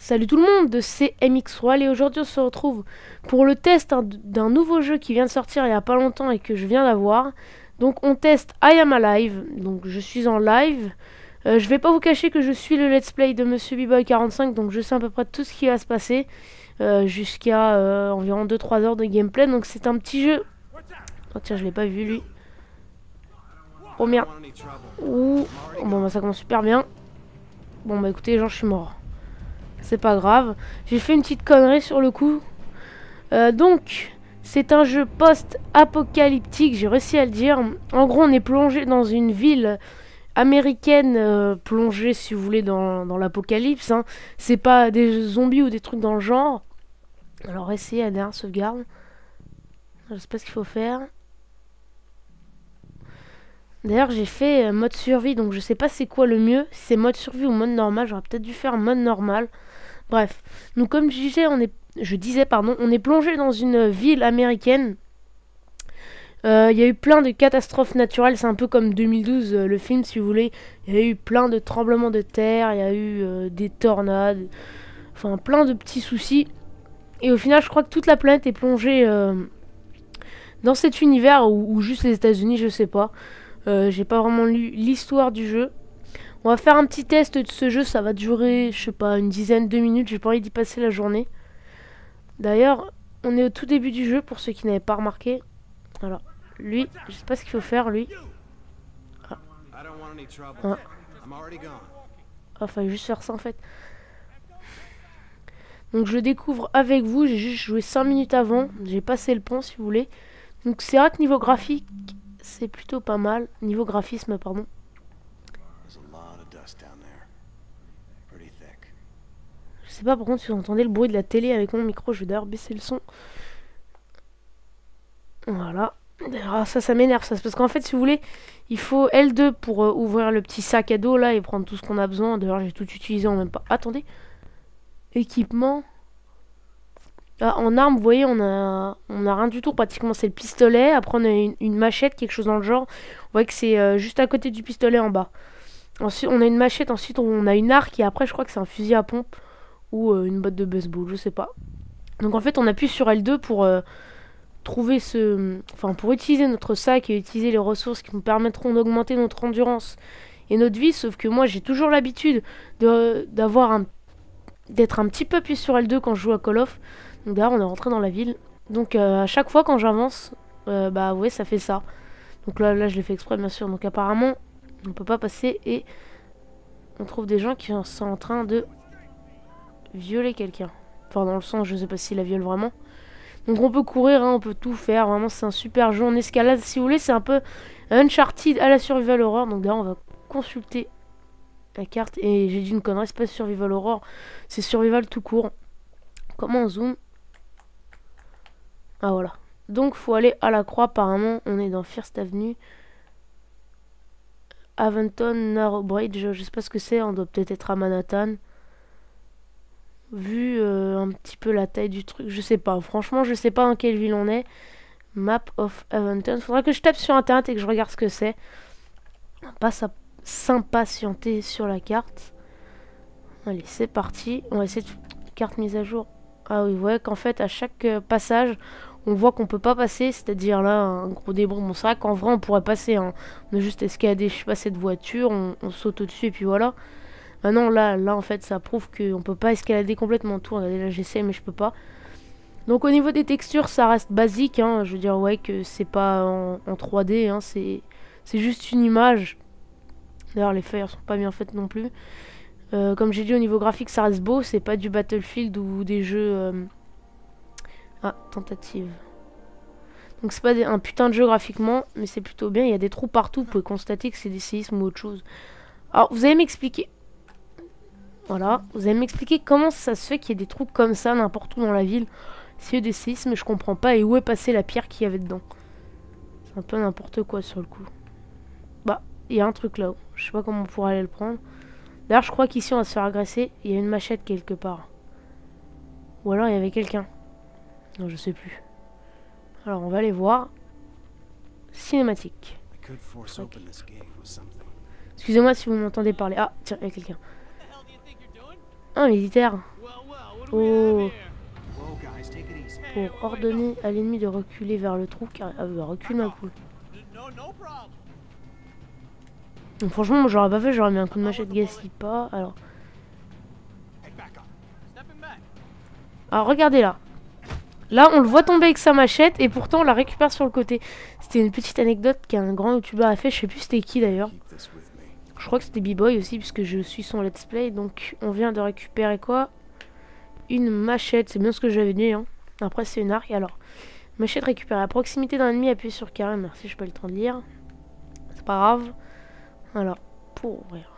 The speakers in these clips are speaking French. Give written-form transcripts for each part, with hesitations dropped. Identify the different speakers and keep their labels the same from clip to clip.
Speaker 1: Salut tout le monde, c'est MX Royal et aujourd'hui on se retrouve pour le test d'un nouveau jeu qui vient de sortir il y a pas longtemps et que je viens d'avoir. Donc on teste I Am Alive, donc je suis en live. Je vais pas vous cacher que je suis le let's play de Monsieur B-Boy45, donc je sais à peu près tout ce qui va se passer jusqu'à environ 2-3 heures de gameplay. Donc c'est un petit jeu. Oh tiens, je l'ai pas vu lui. Oh merde. Ouh. Bon bah ça commence super bien. Bon bah écoutez les gens, je suis mort. C'est pas grave. J'ai fait une petite connerie sur le coup. Donc, c'est un jeu post-apocalyptique, j'ai réussi à le dire. En gros, on est plongé dans une ville américaine, plongée, si vous voulez, dans l'apocalypse. Hein. C'est pas des zombies ou des trucs dans le genre. Alors, essayez la dernière sauvegarde. Je sais pas ce qu'il faut faire. D'ailleurs, j'ai fait mode survie, donc je sais pas c'est quoi le mieux. Si c'est mode survie ou mode normal, j'aurais peut-être dû faire mode normal. Bref, donc comme je disais, on est plongé dans une ville américaine. Il y a eu plein de catastrophes naturelles, c'est un peu comme 2012, le film si vous voulez. Il y a eu plein de tremblements de terre, il y a eu des tornades, enfin plein de petits soucis. Et au final, je crois que toute la planète est plongée dans cet univers, ou juste les États-Unis, je sais pas. J'ai pas vraiment lu l'histoire du jeu. On va faire un petit test de ce jeu, ça va durer, je sais pas, une dizaine de minutes, j'ai pas envie d'y passer la journée. D'ailleurs, on est au tout début du jeu, pour ceux qui n'avaient pas remarqué. Alors, lui, je sais pas ce qu'il faut faire, lui. Ah. Ah. Ah, fallait juste faire ça en fait. Donc je découvre avec vous, j'ai juste joué 5 minutes avant, j'ai passé le pont si vous voulez. Donc c'est vrai que niveau graphique, c'est plutôt pas mal. Niveau graphisme, pardon. Je sais pas par contre si vous entendez le bruit de la télé avec mon micro, je vais d'ailleurs baisser le son. Voilà. Ah, ça m'énerve ça, parce qu'en fait si vous voulez, il faut L2 pour ouvrir le petit sac à dos là et prendre tout ce qu'on a besoin. D'ailleurs j'ai tout utilisé en même pas. Attendez. Équipement. Ah, en arme, vous voyez, on a rien du tout. Pratiquement c'est le pistolet. Après on a une machette, quelque chose dans le genre. Vous voyez que c'est juste à côté du pistolet en bas. Ensuite on a une machette, ensuite on a une arc et après je crois que c'est un fusil à pompe. Ou une botte de baseball, je sais pas. Donc en fait on appuie sur L2 pour trouver pour utiliser notre sac et utiliser les ressources qui nous permettront d'augmenter notre endurance et notre vie. Sauf que moi j'ai toujours l'habitude d'être un petit peu appuyé sur L2 quand je joue à Call of. Donc d'ailleurs on est rentré dans la ville. Donc à chaque fois quand j'avance, bah ouais ça fait ça. Donc là je l'ai fait exprès bien sûr. Donc apparemment on peut pas passer et on trouve des gens qui sont en train de violer quelqu'un. Enfin dans le sens, je sais pas s'il la viole vraiment. Donc on peut courir, hein, on peut tout faire. Vraiment c'est un super jeu en escalade. Si vous voulez c'est un peu Uncharted à la Survival Horror. Donc d'ailleurs on va consulter la carte. Et j'ai dit une connerie, c'est pas Survival Horror. C'est Survival tout court. Comment on zoome? Ah voilà. Donc faut aller à la croix apparemment. On est dans First Avenue. Aventon Narrow Bridge. Je sais pas ce que c'est. On doit peut-être être à Manhattan. Vu un petit peu la taille du truc, je sais pas, franchement je sais pas dans quelle ville on est. Map of Aventon, faudra que je tape sur internet et que je regarde ce que c'est. On va pas s'impatienter sur la carte. Allez c'est parti, on va essayer de... Carte mise à jour. Ah oui, vous voyez qu'en fait à chaque passage on voit qu'on peut pas passer, c'est à dire là un gros débris. Bon c'est vrai qu'en vrai on pourrait passer, hein. On a juste escaladé, je sais pas, cette voiture, on saute au dessus et puis voilà. Ah non, là en fait ça prouve qu'on peut pas escalader complètement tout. Regardez là j'essaie mais je peux pas. Donc au niveau des textures ça reste basique, hein. Je veux dire ouais que c'est pas en 3D, hein. C'est juste une image. D'ailleurs les feuilles sont pas bien faites non plus. Comme j'ai dit au niveau graphique ça reste beau, c'est pas du Battlefield ou des jeux... Ah, tentative. Donc c'est pas un putain de jeu graphiquement, mais c'est plutôt bien. Il y a des trous partout, vous pouvez constater que c'est des séismes ou autre chose. Alors vous allez m'expliquer... Voilà, vous allez m'expliquer comment ça se fait qu'il y ait des trous comme ça n'importe où dans la ville. S'il y a des séismes, je comprends pas. Et où est passée la pierre qu'il y avait dedans? C'est un peu n'importe quoi sur le coup. Bah, il y a un truc là-haut. Je sais pas comment on pourrait aller le prendre. D'ailleurs, je crois qu'ici on va se faire agresser. Il y a une machette quelque part. Ou alors il y avait quelqu'un. Non, je sais plus. Alors on va aller voir. Cinématique. Excusez-moi si vous m'entendez parler. Ah, tiens, il y a quelqu'un. Ah, un militaire. Oh. Pour ordonner à l'ennemi de reculer vers le trou, car recule ma poule. Donc, franchement, moi j'aurais pas fait, j'aurais mis un coup de machette gaspille pas. Alors regardez là. Là, on le voit tomber avec sa machette et pourtant on la récupère sur le côté. C'était une petite anecdote qu'un grand youtubeur a fait, je sais plus c'était qui d'ailleurs. Je crois que c'était B-Boy aussi puisque je suis son let's play. Donc on vient de récupérer quoi? Une machette, c'est bien ce que j'avais dit hein. Après c'est une arc. Alors, machette récupérée à proximité d'un ennemi, appuyez sur carré. Merci, je n'ai pas le temps de lire. C'est pas grave. Alors, pour ouvrir.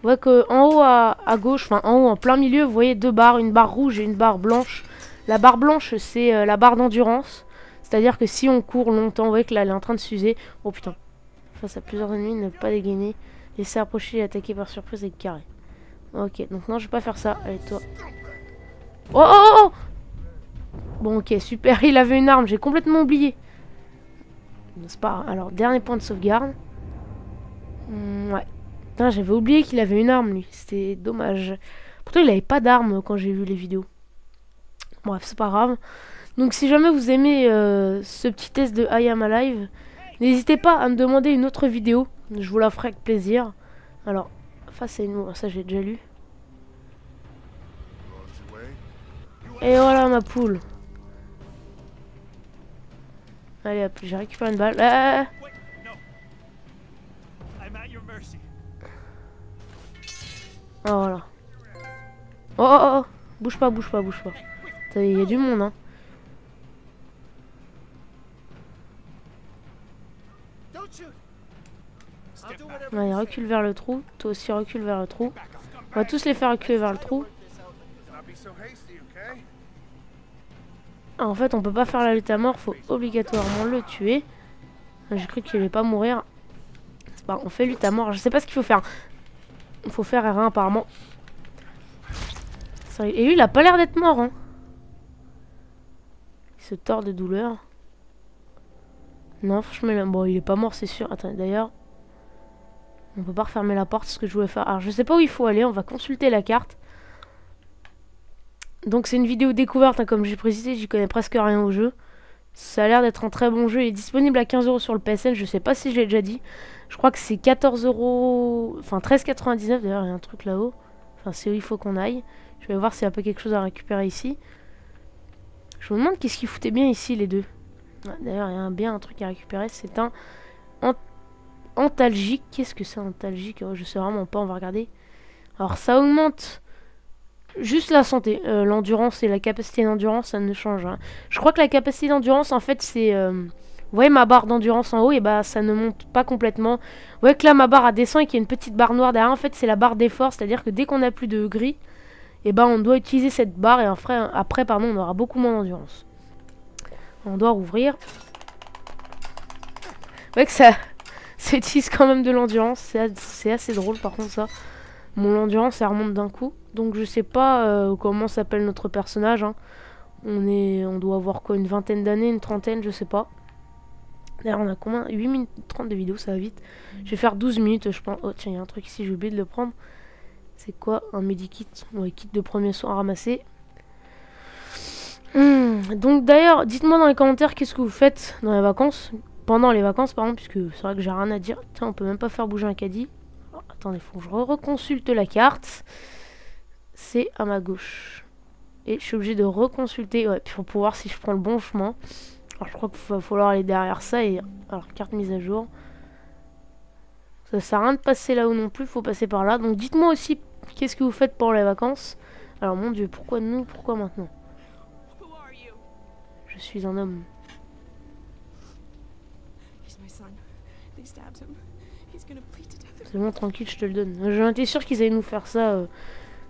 Speaker 1: On voit qu'en haut à gauche, enfin en haut en plein milieu, vous voyez deux barres, une barre rouge et une barre blanche. La barre blanche, c'est la barre d'endurance. C'est-à-dire que si on court longtemps, vous voyez que là, elle est en train de s'user. Oh putain. Face à plusieurs ennemis, ne pas dégainer. Laisser approcher et attaquer par surprise avec carré. Ok, donc non, je vais pas faire ça. Allez, toi. Oh, oh, oh, oh. Bon, ok, super. Il avait une arme, j'ai complètement oublié. C'est pas grave. Alors, dernier point de sauvegarde. Ouais. Putain, j'avais oublié qu'il avait une arme, lui. C'était dommage. Pourtant, il avait pas d'arme quand j'ai vu les vidéos. Bref, c'est pas grave. Donc si jamais vous aimez ce petit test de I Am Alive, n'hésitez pas à me demander une autre vidéo. Je vous la ferai avec plaisir. Alors, face à une... Ça, j'ai déjà lu. Et voilà ma poule. Allez hop, j'ai récupéré une balle. Ah. Oh, voilà. Oh, oh, oh, oh. Bouge pas, bouge pas, bouge pas. Il y a du monde, hein. Allez, recule vers le trou. Toi aussi, recule vers le trou. On va tous les faire reculer vers le trou. Ah, en fait, on peut pas faire la lutte à mort. Faut obligatoirement le tuer. J'ai cru qu'il allait pas mourir. C'est pas, on fait lutte à mort. Je sais pas ce qu'il faut faire. Il faut faire R1 apparemment. Et lui, il a pas l'air d'être mort, hein. Il se tord de douleur. Non, franchement, bon, il est pas mort, c'est sûr. Attends, d'ailleurs, on peut pas refermer la porte, c'est ce que je voulais faire. Alors, je sais pas où il faut aller, on va consulter la carte. Donc, c'est une vidéo découverte, hein, comme j'ai précisé, j'y connais presque rien au jeu. Ça a l'air d'être un très bon jeu, il est disponible à 15 € sur le PSN, je sais pas si je l'ai déjà dit. Je crois que c'est 14 €, enfin 13,99 d'ailleurs, il y a un truc là-haut. Enfin, c'est où il faut qu'on aille. Je vais voir s'il y a un peu quelque chose à récupérer ici. Je me demande qu'est-ce qu'ils foutaient bien ici, les deux. D'ailleurs, il y a bien un truc à récupérer. C'est un antalgique. Qu'est-ce que c'est un antalgique? Je sais vraiment pas, on va regarder. Alors, ça augmente juste la santé. L'endurance et la capacité d'endurance, ça ne change rien. Je crois que la capacité d'endurance, en fait, c'est... vous voyez ma barre d'endurance en haut, et bah ça ne monte pas complètement. Vous voyez que là, ma barre descend et qu'il y a une petite barre noire derrière. En fait, c'est la barre d'effort, c'est-à-dire que dès qu'on n'a plus de gris, et bah on doit utiliser cette barre et après pardon, on aura beaucoup moins d'endurance. On doit rouvrir. Ouais que ça utilise quand même de l'endurance. C'est assez drôle par contre ça. Mon l'endurance elle remonte d'un coup. Donc je sais pas comment s'appelle notre personnage. Hein. On doit avoir quoi, une vingtaine d'années, une trentaine, je sais pas. D'ailleurs on a combien? 8 minutes 30 de vidéo, ça va vite. Je vais faire 12 minutes je pense. Oh tiens, il y a un truc ici, j'ai oublié de le prendre. C'est quoi? Un medikit. Ouais, kit de premiers soins à ramasser. Donc d'ailleurs, dites-moi dans les commentaires qu'est-ce que vous faites dans les vacances. Pendant les vacances, pardon, puisque c'est vrai que j'ai rien à dire. Tiens, on peut même pas faire bouger un caddie. Oh, attendez, faut que je reconsulte la carte. C'est à ma gauche. Et je suis obligé de reconsulter, ouais, pour pouvoir si je prends le bon chemin. Alors je crois qu'il va falloir aller derrière ça et... Alors, carte mise à jour. Ça sert à rien de passer là-haut non plus, faut passer par là. Donc dites-moi aussi qu'est-ce que vous faites pendant les vacances. Alors mon dieu, pourquoi nous, pourquoi maintenant? Je suis un homme. C'est bon, tranquille, je te le donne. J'en étais sûr qu'ils allaient nous faire ça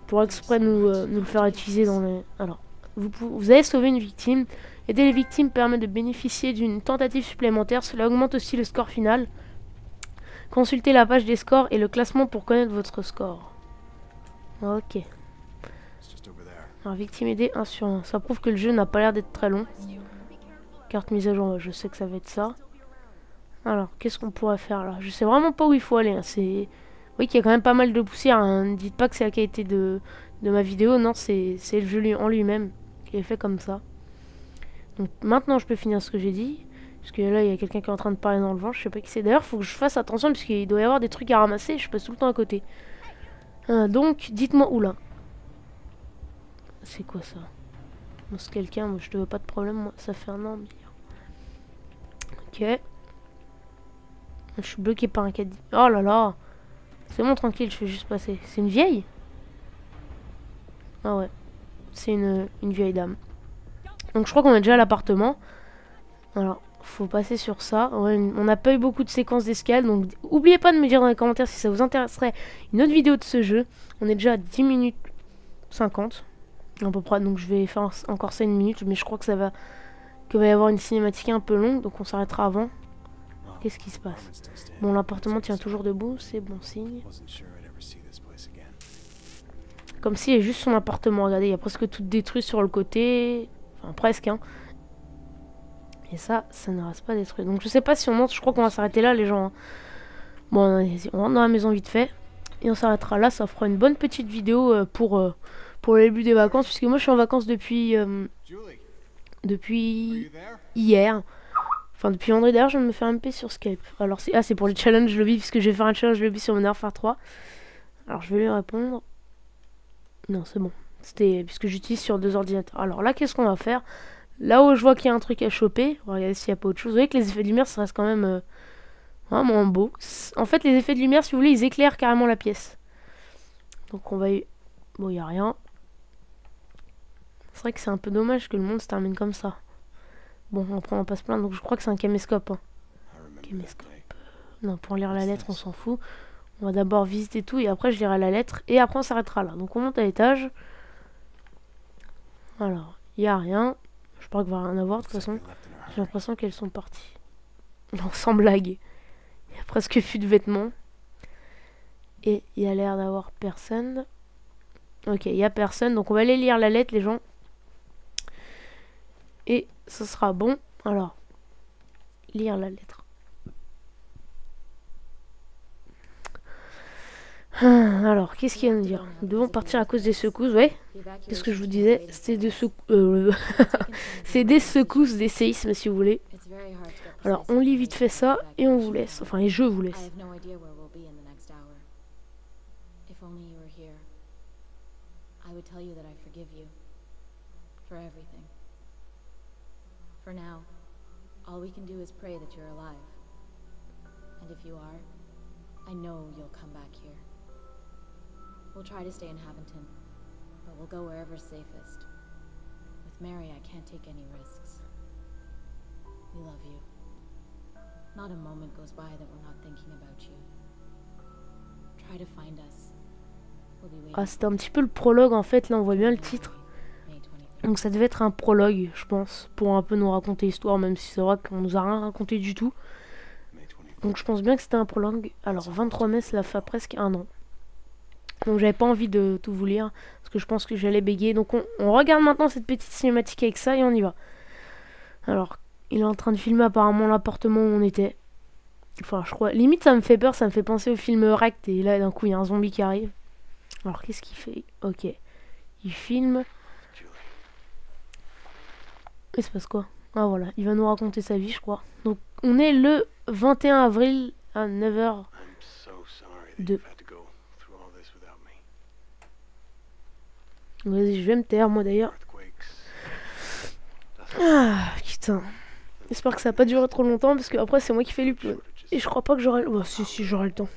Speaker 1: pour exprès nous le faire utiliser dans les... Alors, vous avez sauvé une victime. Aider les victimes permet de bénéficier d'une tentative supplémentaire. Cela augmente aussi le score final. Consultez la page des scores et le classement pour connaître votre score. Ok. Alors, victime aidée 1 sur 1. Ça prouve que le jeu n'a pas l'air d'être très long. Carte mise à jour, je sais que ça va être ça. Alors, qu'est-ce qu'on pourrait faire là? Je sais vraiment pas où il faut aller. Hein. Oui, qu'il y a quand même pas mal de poussière. Hein. Ne dites pas que c'est la qualité de de ma vidéo. Non, c'est le jeu en lui-même qui est fait comme ça. Donc maintenant je peux finir ce que j'ai dit. Parce que là il y a quelqu'un qui est en train de parler dans le vent. Je sais pas qui c'est. D'ailleurs faut que je fasse attention parce qu'il doit y avoir des trucs à ramasser. Je passe tout le temps à côté. Donc dites-moi où là. C'est quoi ça? Bon, c'est quelqu'un, moi je te veux pas de problème. Moi ça fait un an. Ok. Je suis bloqué par un caddie. Oh là là. C'est bon tranquille, je fais juste passer. C'est une vieille? Ah ouais. C'est une vieille dame. Donc je crois qu'on est déjà à l'appartement. Alors, faut passer sur ça. Ouais, on n'a pas eu beaucoup de séquences d'escale. Donc oubliez pas de me dire dans les commentaires si ça vous intéresserait une autre vidéo de ce jeu. On est déjà à 10 minutes 50. À peu près. Donc je vais faire encore ça une minute. Mais je crois que ça va... qu'il va y avoir une cinématique un peu longue. Donc on s'arrêtera avant. Qu'est-ce qui se passe? Bon, l'appartement tient toujours debout. C'est bon signe. Comme si il y a juste son appartement. Regardez, il y a presque tout détruit sur le côté. Enfin, presque, hein. Et ça ne reste pas détruit. Donc je sais pas si on monte. Je crois qu'on va s'arrêter là, les gens. Hein. Bon, on rentre dans la maison vite fait. Et on s'arrêtera là. Ça fera une bonne petite vidéo pour le début des vacances. Puisque moi, je suis en vacances depuis hier. Enfin, depuis vendredi d'ailleurs, je me fais un MP sur Skype. Alors, c'est pour le challenge lobby. Puisque je vais faire un challenge lobby sur Modern Warfare 3. Alors, je vais lui répondre. Non, c'est bon. C'était puisque j'utilise sur 2 ordinateurs. Alors là, qu'est-ce qu'on va faire? Là où je vois qu'il y a un truc à choper, on va regarder s'il n'y a pas autre chose. Vous voyez que les effets de lumière, ça reste quand même vraiment beau. En fait, les effets de lumière, si vous voulez, ils éclairent carrément la pièce. Donc on va y... Bon, il n'y a rien. C'est vrai que c'est un peu dommage que le monde se termine comme ça. Bon, après on va pas se plaindre. Donc je crois que c'est un caméscope. Hein. Caméscope. Non, pour lire la lettre, on s'en fout. On va d'abord visiter tout et après je lirai la lettre. Et après on s'arrêtera là. Donc on monte à l'étage. Alors, il n'y a rien. Je crois qu'il va rien avoir de toute façon. J'ai l'impression qu'elles sont parties. Non, sans blague. Il n'y a presque plus de vêtements. Et il y a l'air d'avoir personne. Ok, il n'y a personne. Donc on va aller lire la lettre, les gens. Et ce sera bon. Alors, lire la lettre. Alors, qu'est-ce qu'il y a à nous dire? Nous devons partir à cause des secousses, ouais. Qu'est-ce que je vous disais? C'est des c'est des secousses, des séismes, si vous voulez. Alors, on lit vite fait ça et on vous laisse. Enfin, et je vous laisse.
Speaker 2: We'll try to stay in Haventon, but we'll go wherever's safest. With Mary, I can't take any risks. We love you. Not a moment goes by that we're not thinking about you. Try to find us. We'll be waiting.
Speaker 1: Ah, c'était un petit peu le prologue en fait, là on voit bien le titre. Donc ça devait être un prologue, je pense, pour un peu nous raconter l'histoire, même si c'est vrai qu'on nous a rien raconté du tout. Donc je pense bien que c'était un prologue. Alors 23 mai, cela fait presque un an. Donc j'avais pas envie de tout vous lire, parce que je pense que j'allais bégayer. Donc on regarde maintenant cette petite cinématique avec ça et on y va. Alors, il est en train de filmer apparemment l'appartement où on était. Enfin, je crois, limite ça me fait peur, ça me fait penser au film Rect. Et là d'un coup il y a un zombie qui arrive. Alors qu'est-ce qu'il fait? Ok, il filme. Il se passe quoi? Ah voilà, il va nous raconter sa vie je crois. Donc on est le 21 avril à 9h02. Vas-y, je vais me taire, moi d'ailleurs. Ah, putain. J'espère que ça va pas durer trop longtemps, parce que après c'est moi qui fais l'upload. Et je crois pas que j'aurai... Oh, si, j'aurai le temps.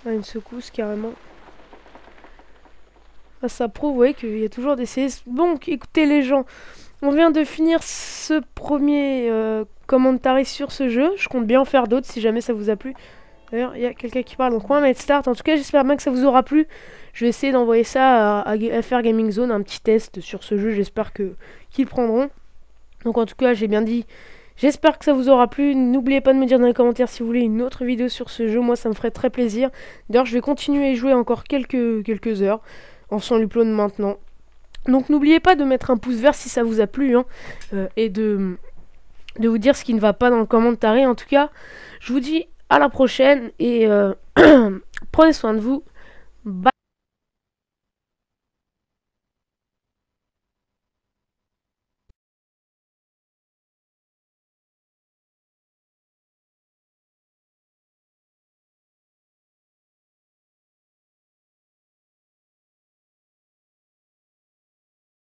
Speaker 1: Ah, une secousse carrément. Ah, ça prouve ouais, qu'il y a toujours des CS. Bon, écoutez les gens, on vient de finir ce premier commentary sur ce jeu. Je compte bien en faire d'autres si jamais ça vous a plu. D'ailleurs, il y a quelqu'un qui parle, donc on va mettre start. En tout cas, j'espère bien que ça vous aura plu. Je vais essayer d'envoyer ça à FR Gaming Zone, un petit test sur ce jeu. J'espère qu'ils prendront. Donc en tout cas, j'ai bien dit, J'espère que ça vous aura plu. N'oubliez pas de me dire dans les commentaires si vous voulez une autre vidéo sur ce jeu. Moi, ça me ferait très plaisir. D'ailleurs, je vais continuer à y jouer encore quelques heures en faisant l'upload maintenant. Donc, n'oubliez pas de mettre un pouce vert si ça vous a plu. Hein, et de vous dire ce qui ne va pas dans le commentaire. En tout cas, je vous dis à la prochaine. Et prenez soin de vous. Bye.